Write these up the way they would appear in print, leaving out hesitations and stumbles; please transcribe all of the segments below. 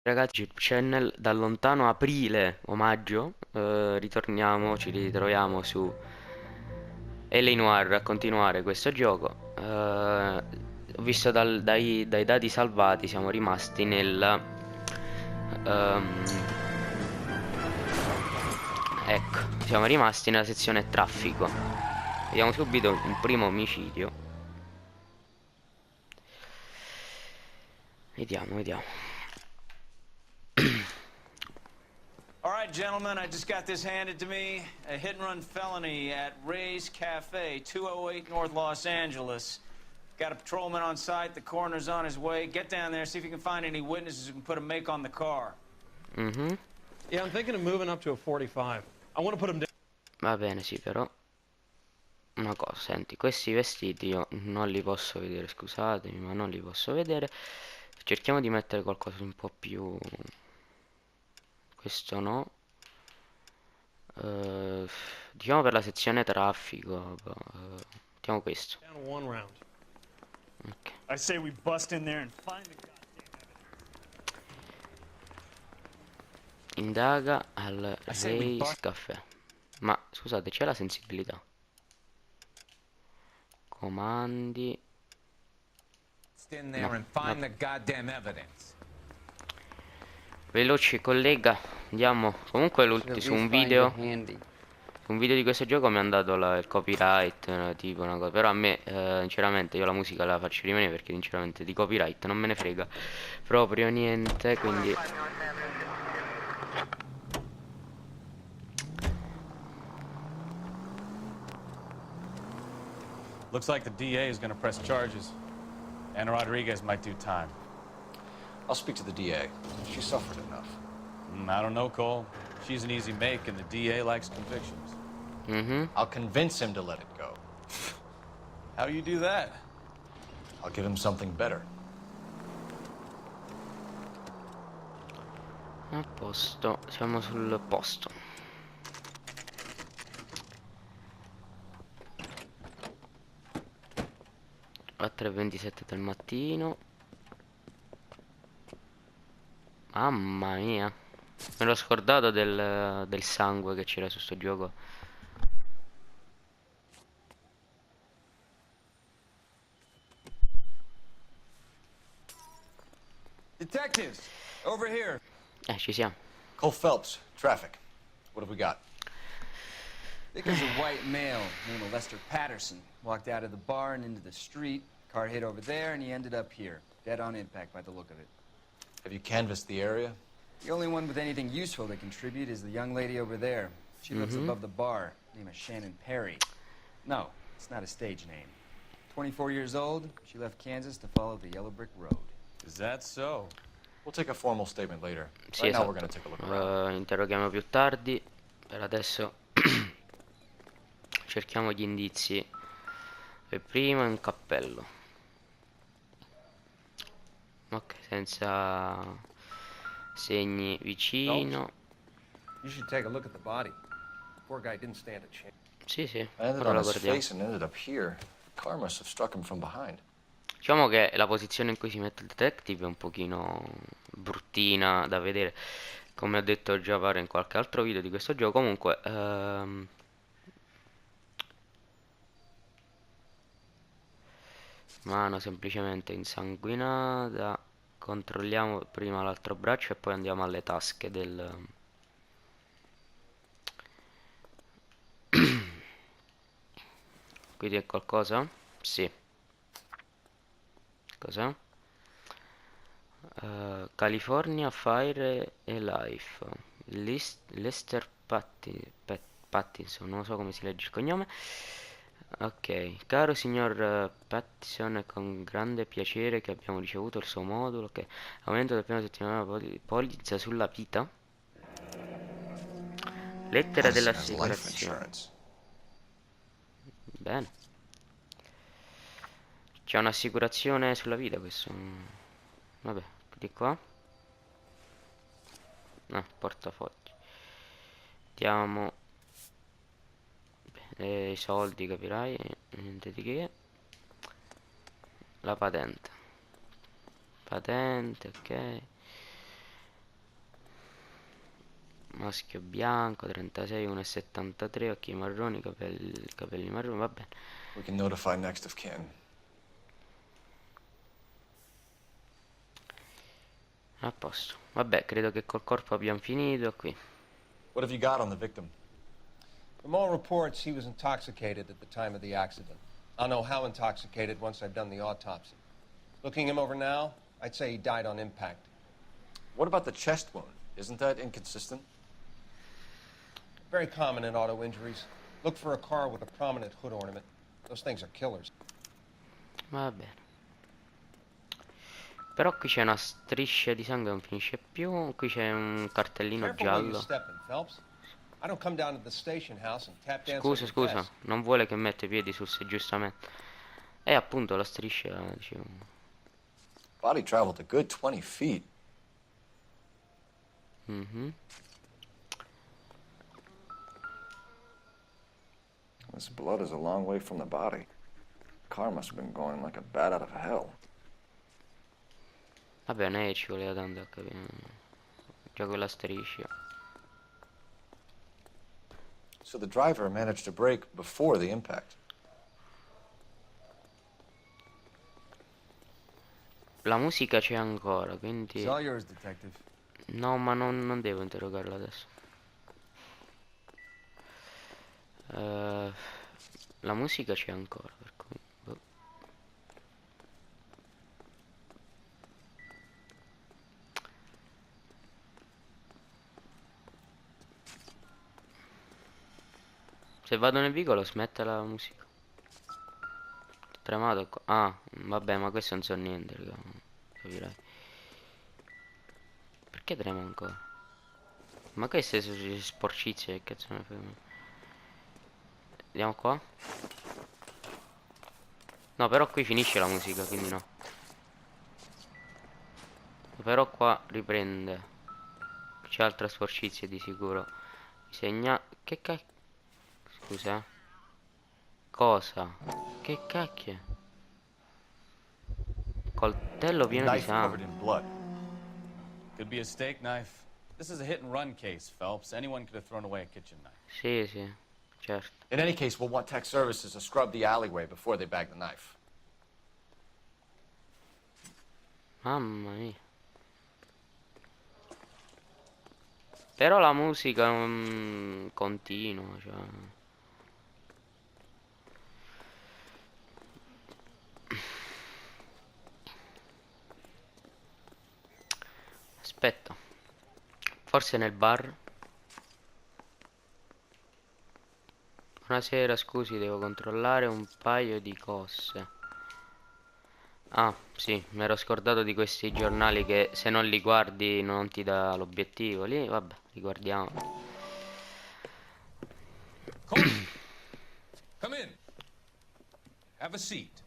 Ragazzi, YouTube channel dal lontano aprile o maggio, ci ritroviamo su Noire a continuare questo gioco. Ho visto dai dati salvati, siamo rimasti ehm, ecco, siamo rimasti nella sezione traffico. Vediamo subito un primo omicidio. Vediamo. All right, gentlemen, I just got this handed to me. A hit-and-run felony at Ray's Cafe, 208 North Los Angeles. Got a patrolman on site. The coroner's on his way. Get down there, see if you can find any witnesses who can put a make on the car. Mhm. Yeah, I'm thinking of moving up to a 45. I want to put him down. Va bene, sì, però una cosa, senti, questi vestiti io non li posso vedere, scusatemi, ma non li posso vedere. Cerchiamo di mettere qualcosa di un po' più... Questo no. Eh, diciamo per la sezione traffico. Mettiamo questo. One round. Ok. I say we bust in there and find the guy. Indaga al We Race Caffè. Ma scusate, c'è la sensibilità. Comandi. In there No, and find vabbè. the goddamn evidence. Veloci collega. Andiamo. Comunque su un video. Su un video di questo gioco mi hanno dato il copyright, tipo una cosa. Però a me, sinceramente, io la musica la faccio rimanere perché sinceramente di copyright non me ne frega proprio niente, quindi... Looks like the DA is going to press charges. Anna Rodriguez might do time. I'll speak to the DA. She suffered enough. I don't know, Cole. She's an easy make, and the DA likes convictions. I'll convince him to let it go. How you do that? I'll give him something better. A posto, siamo sul posto. A 3:27 del mattino. Mamma mia. Me l'ho scordato del sangue che c'era su sto gioco. Detectives, over here. Ci siamo. Cole Phelps, traffic. What have we got? I think there's a white male named Lester Patterson. Walked out of the bar and into the street. Car hit over there, and he ended up here. Dead on impact by the look of it. Have you canvassed the area? The only one with anything useful to contribute is the young lady over there. She lives above the bar. Name is Shannon Perry. No, it's not a stage name. 24 years old, she left Kansas to follow the yellow brick road. Is that so? We'll take a formal statement later. Sì, Right now esatto. we're going to take a look around. Interroghiamo più tardi. Per adesso cerchiamo gli indizi. Per primo è un cappello. Ok, senza segni vicino. You should take a look at the body. Poor guy didn't stand a chance. Sì, sì, I ended ora on la his guardiamo. face and ended up here. The car must have struck him from behind. Diciamo che la posizione in cui si mette il detective è un pochino bruttina da vedere, come ho detto già pare in qualche altro video di questo gioco. Comunque mano semplicemente insanguinata. Controlliamo prima l'altro braccio e poi andiamo alle tasche del... Qui c'è qualcosa? Sì. Cos'è? California Fire e Life. Lester Pattinson, non so come si legge il cognome. Ok, caro signor Pattison, è con grande piacere che abbiamo ricevuto il suo modulo che aumento del prima settimana polizza sulla vita. Lettera Madison has life dell'assicurazione. insurance. Bene. C'è un'assicurazione sulla vita questo. Vabbè, di qua. Portafogli. Diamo i soldi, capirai, niente di che. La patente, ok. Maschio bianco, 36, 1,73, occhi marroni, capelli marroni, va bene. We can notify next of kin. A posto. Vabbè, credo che col corpo abbiamo finito qui. What have you got on the victim? From all reports, he was intoxicated at the time of the accident. I'll know how intoxicated once I've done the autopsy. Looking him over now, I'd say he died on impact. What about the chest wound? Isn't that inconsistent? Very common in auto injuries. Look for a car with a prominent hood ornament. Those things are killers. Va bene. Però qui c'è una striscia di sangue, non finisce più. Qui c'è un cartellino Careful where you giallo. step in, Phelps. I don't come down to the station house and tap dance on Scusa, your scusa, desk. non vuole che metta i piedi sul giustamente. E appunto la striscia, dicevo. Body traveled a good 20 feet. Mhm. This blood is a long way from the body. The car must have been going like a bat out of hell. Vabbè, non è che ci voleva tanto a capire. Già quella striscia. So the driver managed to brake before the impact. La musica c'è ancora, quindi... It's all yours, detective. No, ma non devo interrogarlo adesso. La musica c'è ancora, per cui... boh. Se vado nel vicolo smette la musica. Tremato qua. Ah, vabbè, ma questo non so niente, raga. Capirai. Perché trema ancora? Ma queste sono sporcizie, che cazzo ne frega. Andiamo qua. No, però qui finisce la musica, quindi no. Però qua riprende. C'è altra sporcizia di sicuro. Segna... Che cacchio? Scusa. Cosa? Che cacchio? Coltello pieno di Knife covered sangue. in blood. Could be a steak knife. This is a hit and run case, Phelps. Anyone could have thrown away a kitchen knife. Sì, sì, certo. In any case, we'll want tech services to scrub the alleyway before they bag the knife. Mamma mia. Però la musica continua, cioè... Aspetta. Forse nel bar. Buonasera, scusi, devo controllare un paio di cose. Ah, sì, mi ero scordato di questi giornali che se non li guardi non ti dà l'obiettivo. Lì, vabbè, li guardiamo. Courtney, come in. Have a seat.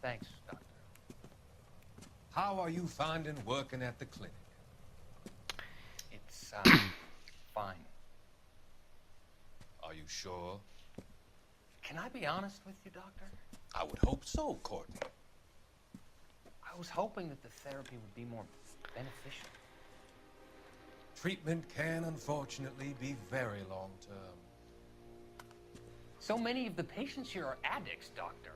Thanks, Doctor. How are you finding working at the clinic? It's, fine. Are you sure? Can I be honest with you, Doctor? I would hope so, Courtney. I was hoping that the therapy would be more beneficial. Treatment can unfortunately be very long-term. So many of the patients here are addicts, Doctor.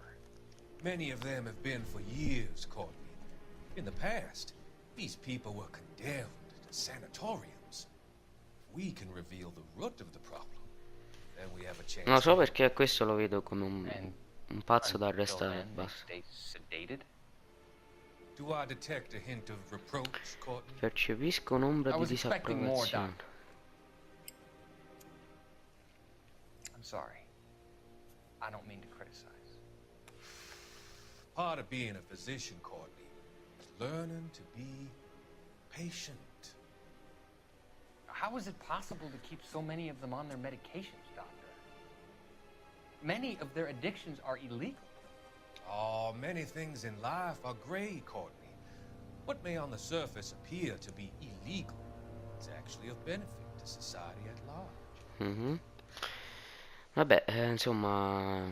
Many of them have been for years, Courtney. In the past, these people were condemned to sanatoriums. If we can reveal the root of the problem, then we have a chance. Non lo so perché a questo lo vedo come And un pazzo da until arrestare. then, they Basta. stay sedated. Do I detect a hint of reproach, Courtney? Percepisco un'ombra I di was expecting more, disapprovazione. Doctor. I'm sorry. I don't mean to criticize. Part of being a physician, Courtney, is learning to be patient. How is it possible to keep so many of them on their medications, Doctor? Many of their addictions are illegal. Oh, many things in life are gray, Courtney. What may on the surface appear to be illegal is actually of benefit to society at large. Mhm. Vabbè, insomma,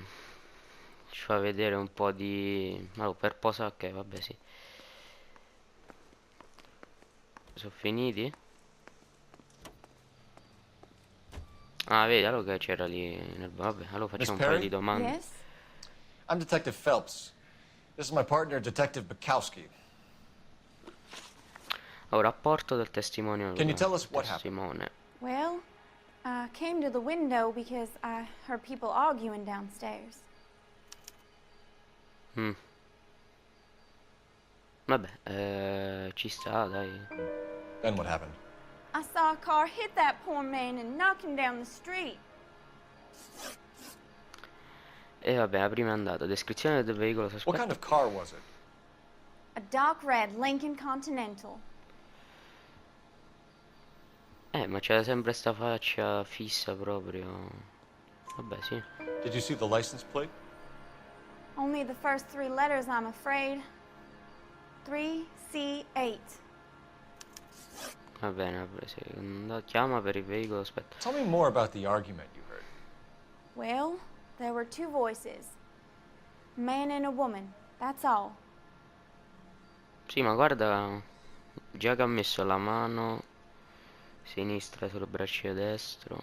ci fa vedere un po' di... Oh, per posa, ok, vabbè, sì. Sono finiti? Ah, vedi, allora che c'era lì nel... Vabbè, allora Miss facciamo un paio di Perry? domande. Yes? I'm Detective Phelps. This is my partner, Detective Bukowski. Oh, rapporto del testimone. Can you tell us what happened? Testimone. Well, I came to the window because I heard people arguing downstairs. Vabbè, ci sta, dai. Then what happened? I saw a car hit that poor man and knock him down the street. E vabbè, la prima è andata. Descrizione del veicolo What sospetto. kind of car was it? A dark red Lincoln Continental. Ma c'era sempre sta faccia fissa proprio. Vabbè, sì. Did you see the license plate? Only the first three letters, I'm afraid. 3C8. Va bene, vabbè, sì. Chiama per il veicolo, aspetta. Tell me more about the argument you heard. Well, there were two voices. A man and a woman, that's all. Sì, ma guarda, già che ha messo la mano sinistra sul braccio destro,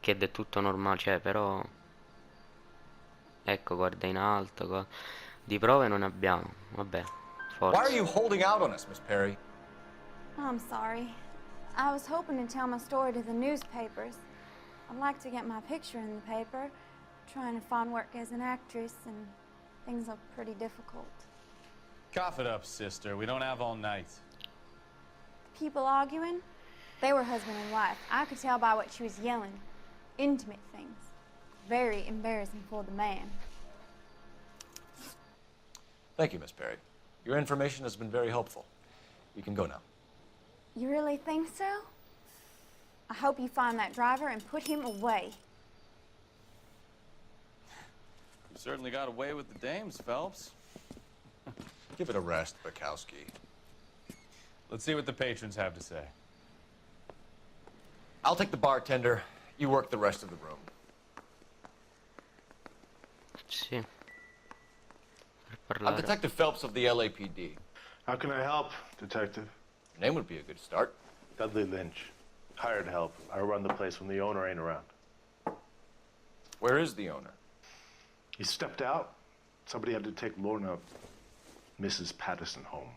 che è del tutto normale, cioè, però... Ecco, guarda in alto, di prove non ne abbiamo, vabbè, Why are forza. you holding out on us, Miss Perry? I'm sorry. I was hoping to tell my story to the newspapers. I'd like to get my picture in the paper. Trying to find work as an actress, and things look pretty difficult. Cough it up, sister. We don't have all night. People arguing? They were husband and wife. I could tell by what she was yelling. Intimate things. Very embarrassing for the man. Thank you, Miss Perry. Your information has been very helpful. You can go now. You really think so? I hope you find that driver and put him away. You certainly got away with the dames, Phelps. Give it a rest, Bukowski. Let's see what the patrons have to say. I'll take the bartender. You work the rest of the room. Sì. Per I'm parlare. Detective Phelps of the LAPD. How can I help, Detective? Your name would be a good start. Dudley Lynch. Hired help. I run the place when the owner ain't around. Where is the owner? He stepped out. Somebody had to take Lorna, Mrs. Patterson, home.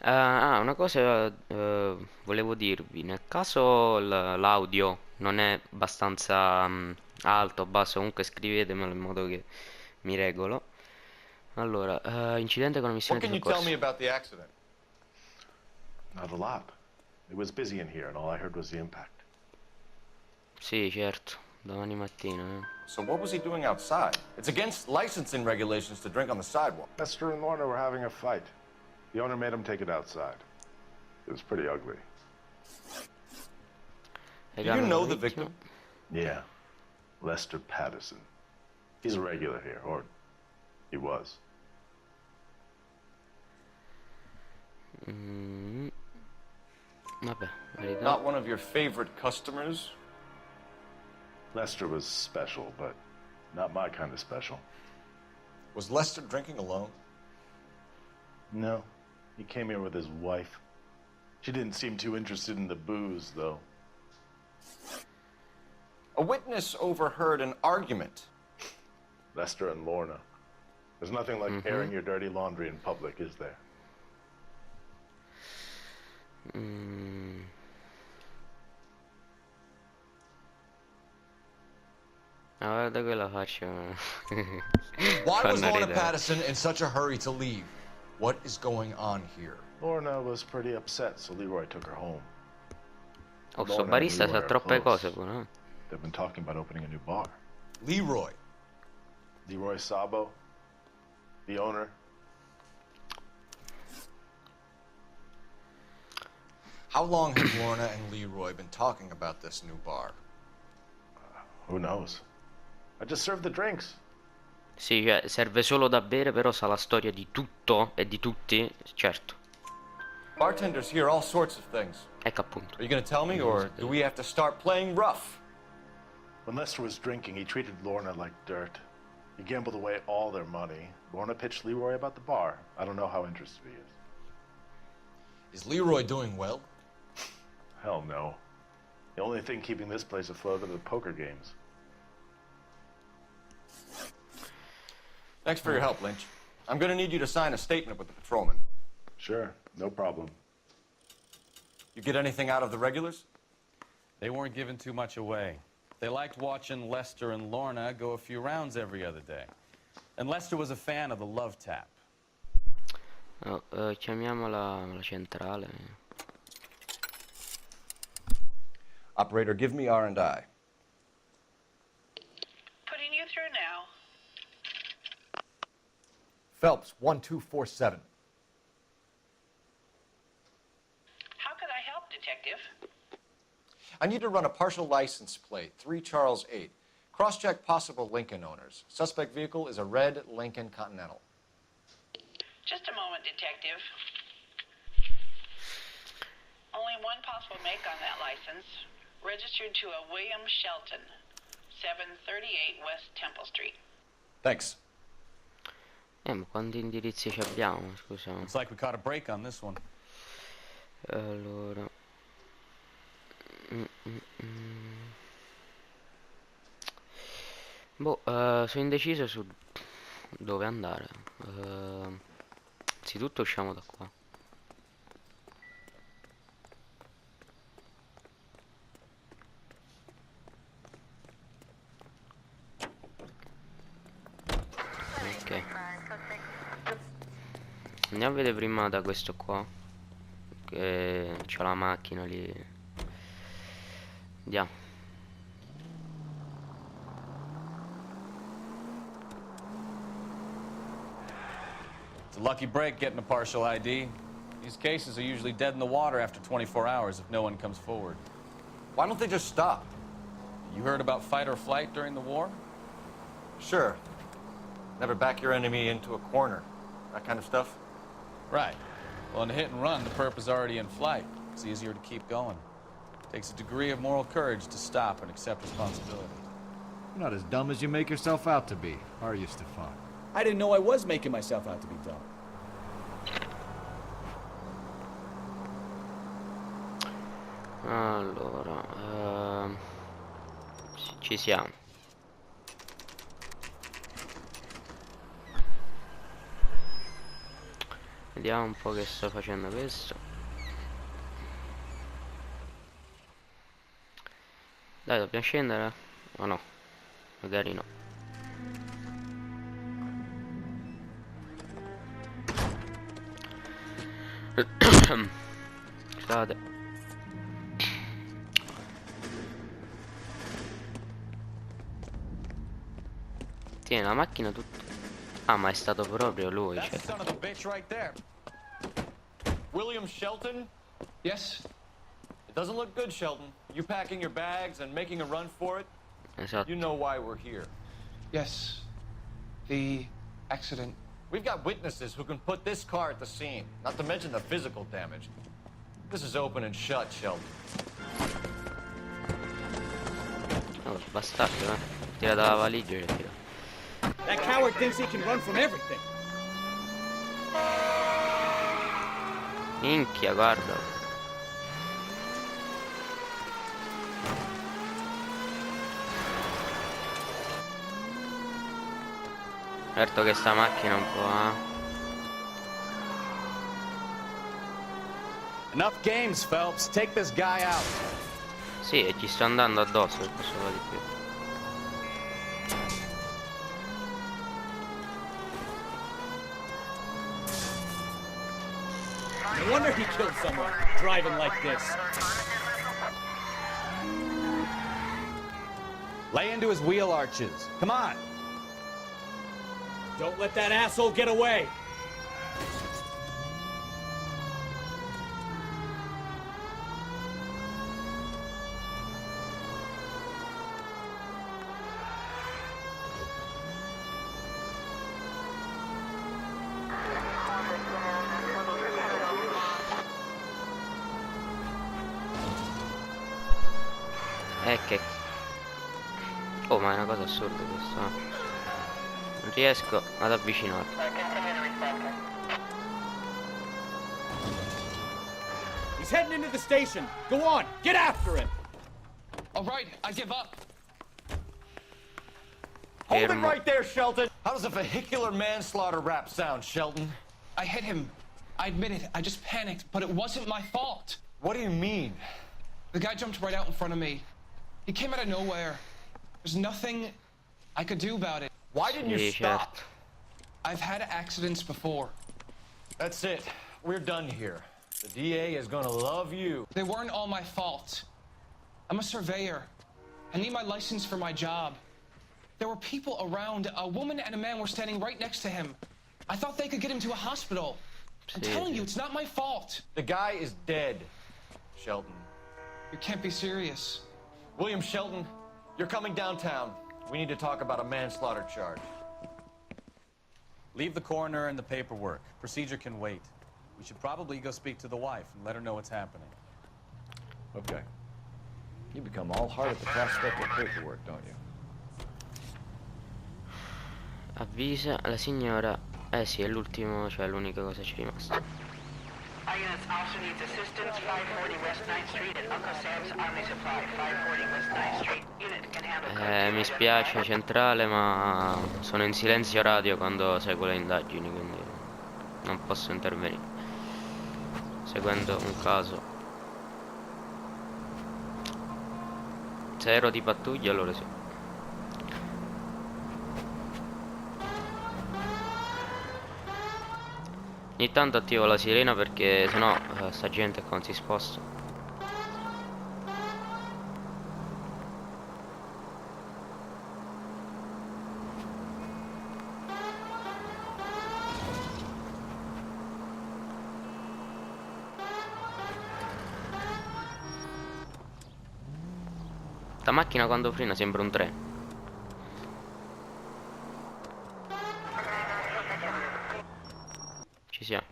Una cosa volevo dirvi, nel caso l'audio non è abbastanza alto o basso, comunque scrivetemelo in modo che mi regolo. Allora, incidente con una missione What di can you tell me soccorso. about the accident? Not a lot. It was busy in here, and all I heard was the impact. Sì, certo, domani mattina. So what was he doing outside? It's against licensing regulations to drink on the sidewalk. Lester and Lorna were having a fight. The owner made him take it outside. It was pretty ugly. Do you know the victim? Yeah. Lester Patterson. He's a regular here, or he was. Vabbè, verità. Not one of your favorite customers? Lester was special, but not my kind of special. Was Lester drinking alone? No. He came here with his wife. She didn't seem too interested in the booze, though. A witness overheard an argument. Lester and Lorna. There's nothing like airing your dirty laundry in public, is there? Ah, guarda quella faccia. Why was Fanno Lorna ridere. Patterson in such a hurry to leave? What is going on here? Lorna was pretty upset, so Leroy took her home. Oh, sto Lorna and barista Leroy sa are troppe close. cose pure, eh? They've been talking about opening a new bar. Leroy. Leroy Sabo, the owner. How long have Lorna and Leroy been talking about this new bar? Who knows? I just served the drinks. Sì, cioè, serve solo da bere, però sa la storia di tutto e di tutti, certo. Bartenders hear all sorts of things. Ecco appunto. Are you going to tell me, or do we have to start playing rough? When Lester was drinking, he treated Lorna like dirt. He gambled away all their money. Lorna pitched Leroy about the bar. I don't know how interested he is. Is Leroy doing well? Hell no. The only thing keeping this place afloat are the poker games. Thanks for your help, Lynch. I'm gonna need you to sign a statement with the patrolman. Sure, no problem. You get anything out of the regulars? They weren't giving too much away. They liked watching Lester and Lorna go a few rounds every other day. And Lester was a fan of the love tap. Oh, chiamiamo la centrale. Operator, give me R&I. Putting you through now. Phelps, 1247. How could I help, Detective? I need to run a partial license plate, 3 Charles 8. Cross-check possible Lincoln owners. Suspect vehicle is a red Lincoln Continental. Just a moment, Detective. Only one possible make on that license. Registered to a William Shelton, 738 West Temple Street. Thanks. Ma quanti indirizzi ci abbiamo, scusa? Looks like we caught a break on this one. Allora. Boh, sono indeciso su dove andare. Innanzitutto usciamo da qua. Ok. Andiamo a vedere prima da questo qua, che c'ha la macchina lì. Andiamo. It's a lucky break getting a partial ID. These cases are usually dead in the water after 24 hours if no one comes forward. Why don't they just stop? You heard about fight or flight during the war? Sure. Never back your enemy into a corner. That kind of stuff. Right. Well, in a hit and run, the perp is already in flight. It's easier to keep going. Takes a degree of moral courage to stop and accept responsibility. You're not as dumb as you make yourself out to be, are you, Stefan? I didn't know I was making myself out to be dumb. Allora, ci siamo. Vediamo un po' che sto facendo questo. Dai, dobbiamo scendere? O no? Magari no. Scusate. Tieni la macchina tutta. Ah, ma è stato proprio lui, That's cioè. the son of a bitch right there. William Shelton? Yes? It doesn't look good, Shelton. You packing your bags and making a run for it? Esatto. You know why we're here. Yes. The accident. We've got witnesses who can put this car at the scene, not to mention the physical damage. This is open and shut, Shelton. Oh, bastardo, eh. Tira dalla valigia e tira. That coward thinks he can run from everything. Minchia, guarda. Certo che sta macchina un po', Enough games, Phelps. Take this guy out. Sì, e ci sto andando addosso, per posso fare di più. No wonder he killed someone, driving like this. Lay into his wheel arches. Come on. Don't let that asshole get away. Che... Oh, ma è una cosa assurda questo, eh. Non riesco ad avvicinarmi. He's He's heading into the station. Go on, get after him. All right, I give up. Hold it right there, Shelton. How does a vehicular manslaughter rap sound, Shelton? I hit him. I admit it. I just panicked, but it wasn't my fault. What do you mean? The guy jumped right out in front of me. He came out of nowhere. There's nothing I could do about it. Why didn't you stop? I've had accidents before. That's it. We're done here. The DA is gonna love you. They weren't all my fault. I'm a surveyor. I need my license for my job. There were people around. A woman and a man were standing right next to him. I thought they could get him to a hospital. I'm telling you, it's not my fault. The guy is dead, Shelton. You can't be serious. William Shelton, you're coming downtown. We need to talk about a manslaughter charge. Leave the coroner and the paperwork. Procedure can wait. We should probably go speak to the wife and let her know what's happening. Okay. You become all heart at the prospect of paperwork, don't you? Avvisa la signora. Eh sì, è l'ultimo, cioè l'unica cosa ci è rimasta. Units also needs assistance, 540 West 9th Street at Uncle Sam's Army Supply, 540 West 9th Street. Unit can handle... Mi spiace centrale, ma sono in silenzio radio quando seguo le indagini, quindi non posso intervenire. Seguendo un caso. Se ero di pattuglia allora sì. Ogni tanto attivo la sirena perché sennò sta gente qua non si sposta. Sta macchina quando frena sembra un treno. Ci siamo.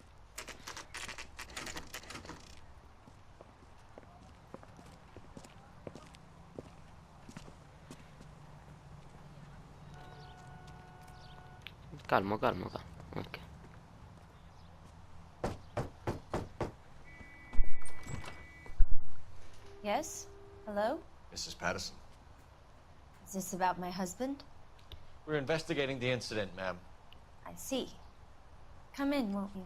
Calmo, calmo, calmo. Ok. Yes? Hello? Mrs. Patterson. Is this about my husband? We're investigating the incident, ma'am. I see. Come in, won't you?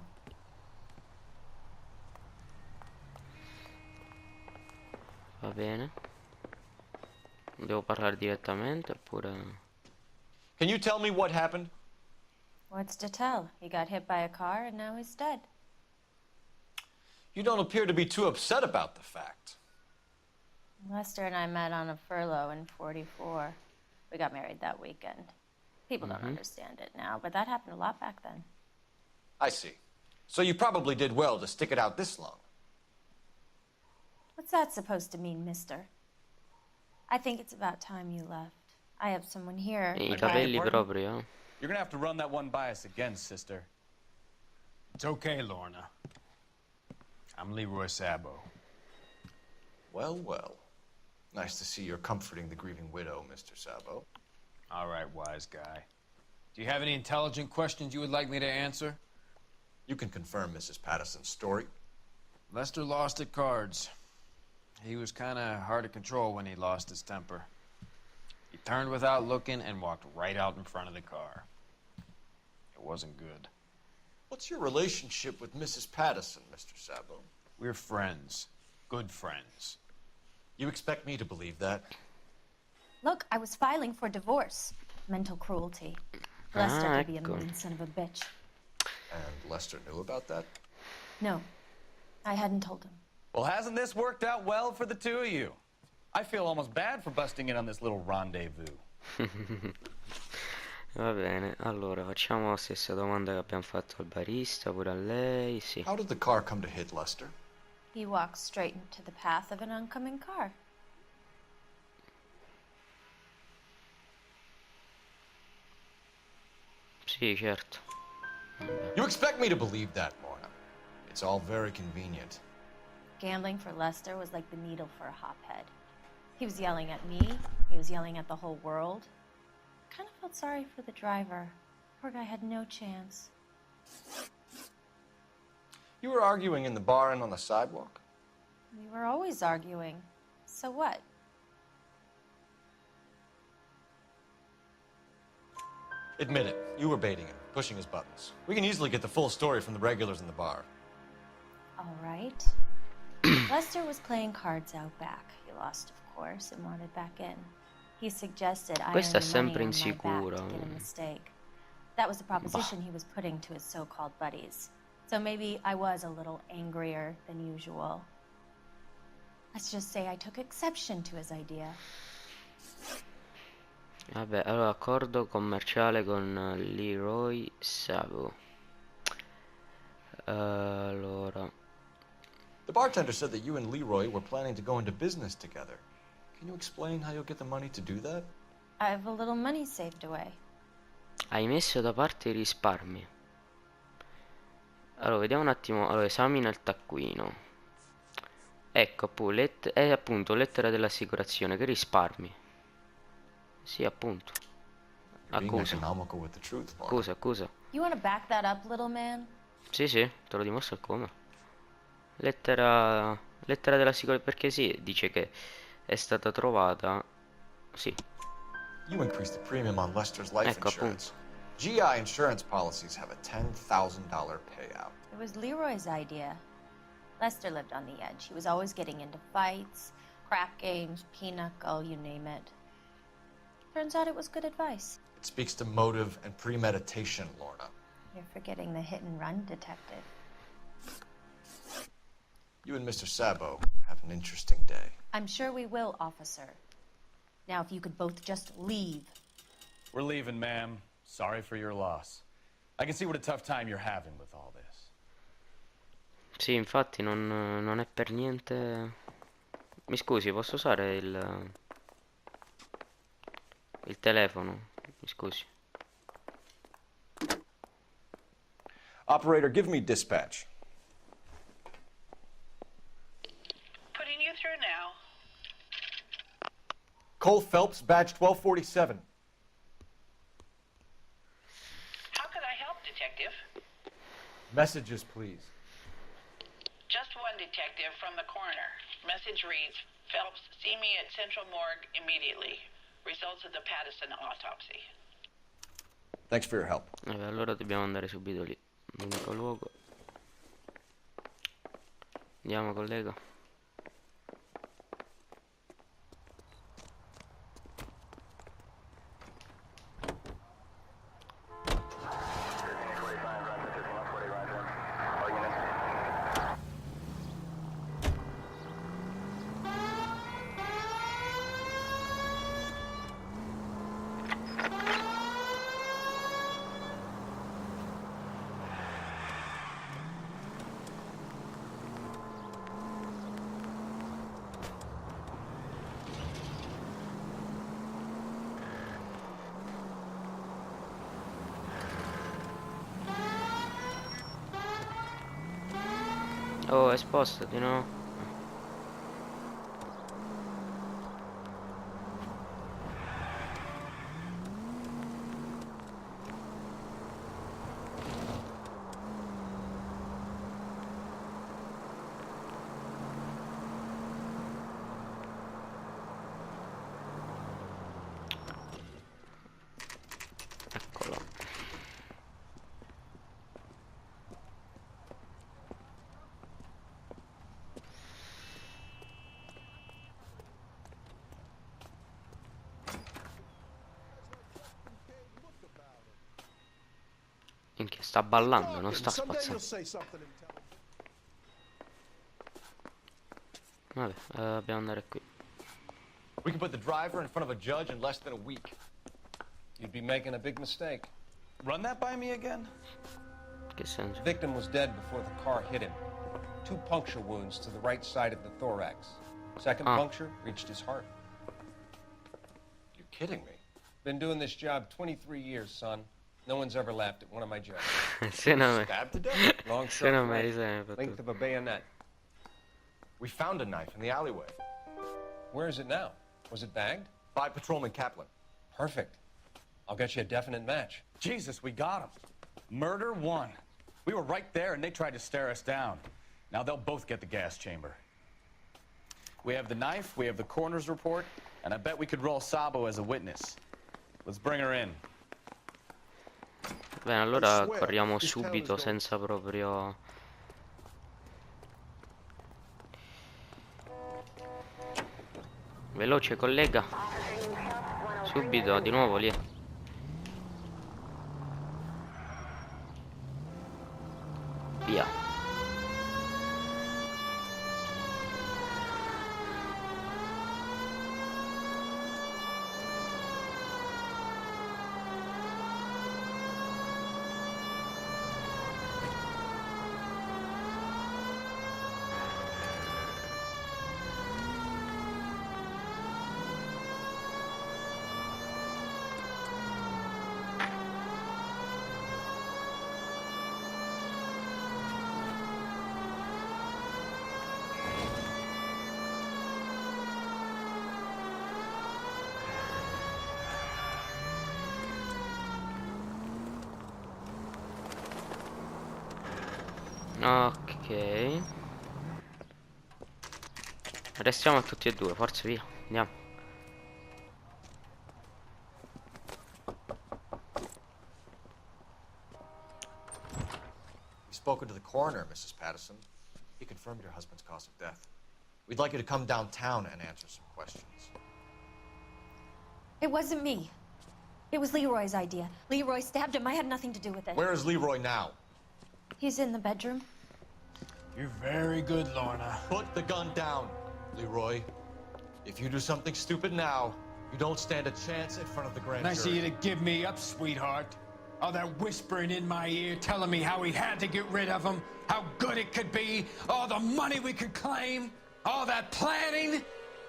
Va bene. Devo parlare direttamente oppure... Can you tell me what happened? What's to tell? He got hit by a car and now he's dead. You don't appear to be too upset about the fact. Lester and I met on a furlough in '44. We got married that weekend. People don't understand it now, but that happened a lot back then. I see. So you probably did well to stick it out this long. What's that supposed to mean, mister? I think it's about time you left. I have someone here. I capelli proprio. You're gonna have to run that one by us again, sister. It's okay, Lorna. I'm Leroy Sabo. Well, well. Nice to see you're comforting the grieving widow, Mr. Sabo. All right, wise guy. Do you have any intelligent questions you would like me to answer? You can confirm Mrs. Patterson's story. Lester lost at cards. He was kind of hard to control when he lost his temper. He turned without looking and walked right out in front of the car. It wasn't good. What's your relationship with Mrs. Patterson, Mr. Sabo? We're friends. Good friends. You expect me to believe that? Look, I was filing for divorce. Mental cruelty. Lester could be a mean son of a bitch. And Lester knew about that? No, I hadn't told him. Well, hasn't this worked out well for the two of you? I feel almost bad for busting in on this little rendezvous. Va bene, allora facciamo la stessa domanda che abbiamo fatto al barista, pure a lei, sì. How did the car come to hit Lester? He walked straight into the path of an oncoming car. Sì, certo. You expect me to believe that, Lorna? It's all very convenient. Gambling for Lester was like the needle for a hophead. He was yelling at me. He was yelling at the whole world. I kind of felt sorry for the driver. Poor guy had no chance. You were arguing in the bar and on the sidewalk? We were always arguing. So what? Admit it. You were baiting him, pushing his buttons. We can easily get the full story from the regulars in the bar. All right. Lester was playing cards out back. He lost, of course, and wanted back in. He suggested I Questa è earn money sempre on my back insicura. to get a mistake. That was the proposition he was putting to his so-called buddies. So maybe I was a little angrier than usual. Let's just say I took exception to his idea. Vabbè, allora accordo commerciale con Leroy Savo. Allora, The bartender said that you and Leroy were planning to go into business together. Can you explain how you'll get the money to do that? I have a little money saved away. hai messo da parte i risparmi. Allora, vediamo un attimo. Allora, esamina il taccuino. Ecco, appunto, lettera dell'assicurazione. Che risparmi? Sì, appunto. Accusa. Accusa, accusa. You want to back that up, little man? Sì, sì, te lo dimostro come. Lettera dell'assicurazione. Perché sì, dice che è stata trovata. Sì. You increased the premium on Lester's life Ecco, insurance. GI insurance policies have a $10,000 payout. It was Leroy's idea. Lester lived on the edge. He was always getting into fights, crap games, pinochle, you name it. Turns out it was good advice. It speaks to motive and premeditation, Lorna. You're forgetting the hit-and-run detective. You and Mr. Sabo have an interesting day. I'm sure we will, officer. Now, if you could both just leave. We're leaving, ma'am. Sorry for your loss. I can see what a tough time you're having with all this. Sì, infatti non è per niente. Mi scusi, posso usare il telefono? Mi scusi. Operator, give me dispatch. Putting you through now. Cole Phelps, badge 1247. How could I help, Detective? Messages, please. Just one detective from the coroner. Message reads, Phelps, see me at Central Morgue immediately. Results of the Pattison autopsy. Thanks for your help. Vabbè, allora dobbiamo andare subito lì. L'unico luogo. Andiamo, collega. Oh, spostati, no? Eccolo. Minchia, sta ballando, non sta spazzando. Vabbè, dobbiamo andare qui. We can put the driver in front of a judge in less than a week. You'd be making a big mistake. Run that by me again? Che senso? The victim was dead before the car hit him. 2 puncture wounds to the right side of the thorax. Second puncture reached his heart. You're kidding me. Been doing this job 23 years, son. No one's ever laughed at one of my jobs. Stabbed to death? Long Se non mi short risente. length of a bayonet. We found a knife in the alleyway. Where is it now? Was it bagged? By Patrolman Kaplan. Perfect. I'll get you a definite match. Jesus, we got him. Murder 1. We were right there and they tried to stare us down. Now they'll both get the gas chamber. We have the knife, we have the coroner's report, and I bet we could roll Sabo as a witness. Let's bring her in. Bene, allora corriamo subito senza proprio... Veloce collega. Subito, di nuovo lì. Via. Ok. Restiamo tutti e due, forza, via. Andiamo. We've spoken to the coroner, Mrs. Patterson. He confirmed your husband's cause of death. We'd like you to come downtown and answer some questions. It wasn't me. It was Leroy's idea. Leroy stabbed him. I had nothing to do with it. Where is Leroy now? He's in the bedroom. You're very good, Lorna. Put the gun down, Leroy. If you do something stupid now, you don't stand a chance in front of the grand Nice of jury. you to give me up, sweetheart. All that whispering in my ear, telling me how we had to get rid of him, how good it could be, all the money we could claim, all that planning,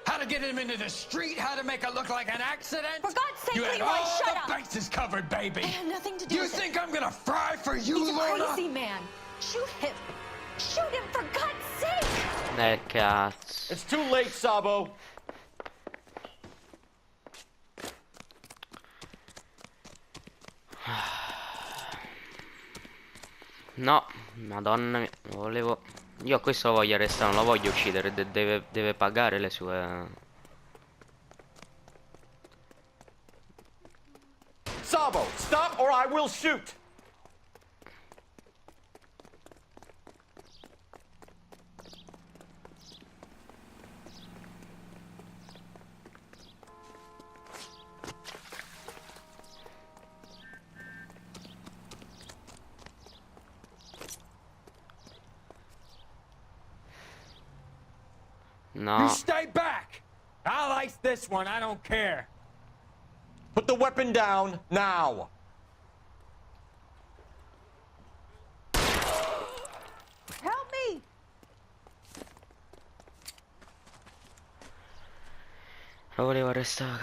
how to get him into the street, how to make it look like an accident. For God's sake, you had Leroy, all shut the up. bases covered, baby. I had nothing to do You with it. think I'm gonna fry for you, He's a Lorna? crazy man. Shoot him. Shoot him, for God's sake. Cazzo. It's too late, Sabo. No, madonna mia, volevo... Io a questo voglio arrestare, non lo voglio uccidere, deve pagare le sue... Sabo, stop or I will shoot. No. You stay back. I'll ice this one. I don't care. Put the weapon down now. Help me! Lo volevo arrestare.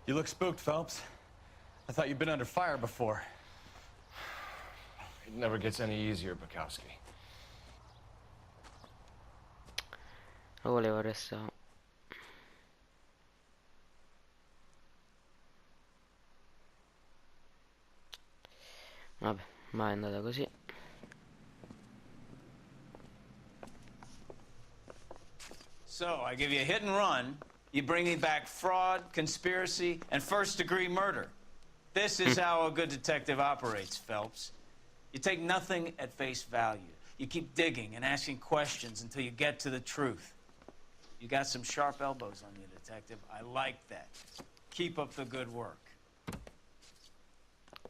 You look spooked, Phelps. I thought you'd been under fire before. It never gets any easier, Bukowski. Lo volevo arrestare. Vabbè, ma è andata così. So, I give you a hit and run. You bring me back fraud, conspiracy, and first-degree murder. This is how a good detective operates, Phelps. You take nothing at face value. You keep digging and asking questions until you get to the truth. You got some sharp elbows on you, detective. I like that. Keep up the good work.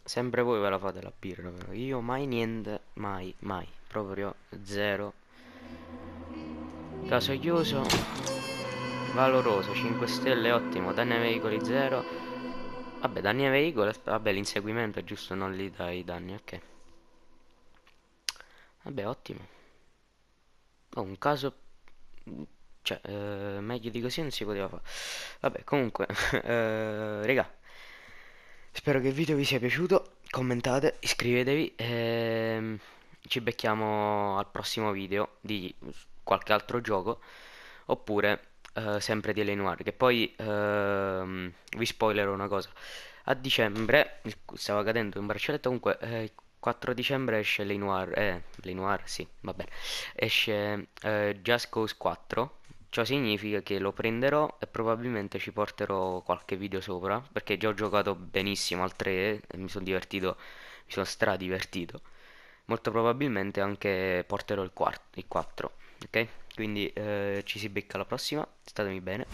Sempre voi ve la fate la birra, però. Io mai niente, mai, mai. Proprio zero. Caso chiuso. Valoroso, 5 stelle, ottimo. Danni ai veicoli 0. Vabbè, danni ai veicoli. Vabbè, l'inseguimento è giusto, non li dai i danni, ok. Vabbè, ottimo. Oh, un caso... Cioè, meglio di così non si poteva fare. Vabbè, comunque, raga, spero che il video vi sia piaciuto. Commentate, iscrivetevi e ci becchiamo al prossimo video di qualche altro gioco. Oppure sempre di Noire. Che poi vi spoilerò una cosa. A dicembre stava cadendo un braccialetto. Comunque 4 dicembre esce Noire, sì, va bene. Esce Just Cause 4. Ciò significa che lo prenderò e probabilmente ci porterò qualche video sopra, perché già ho giocato benissimo al 3 e mi sono divertito, mi sono stradivertito. Molto probabilmente anche porterò il 4, ok? Quindi ci si becca alla prossima, statemi bene.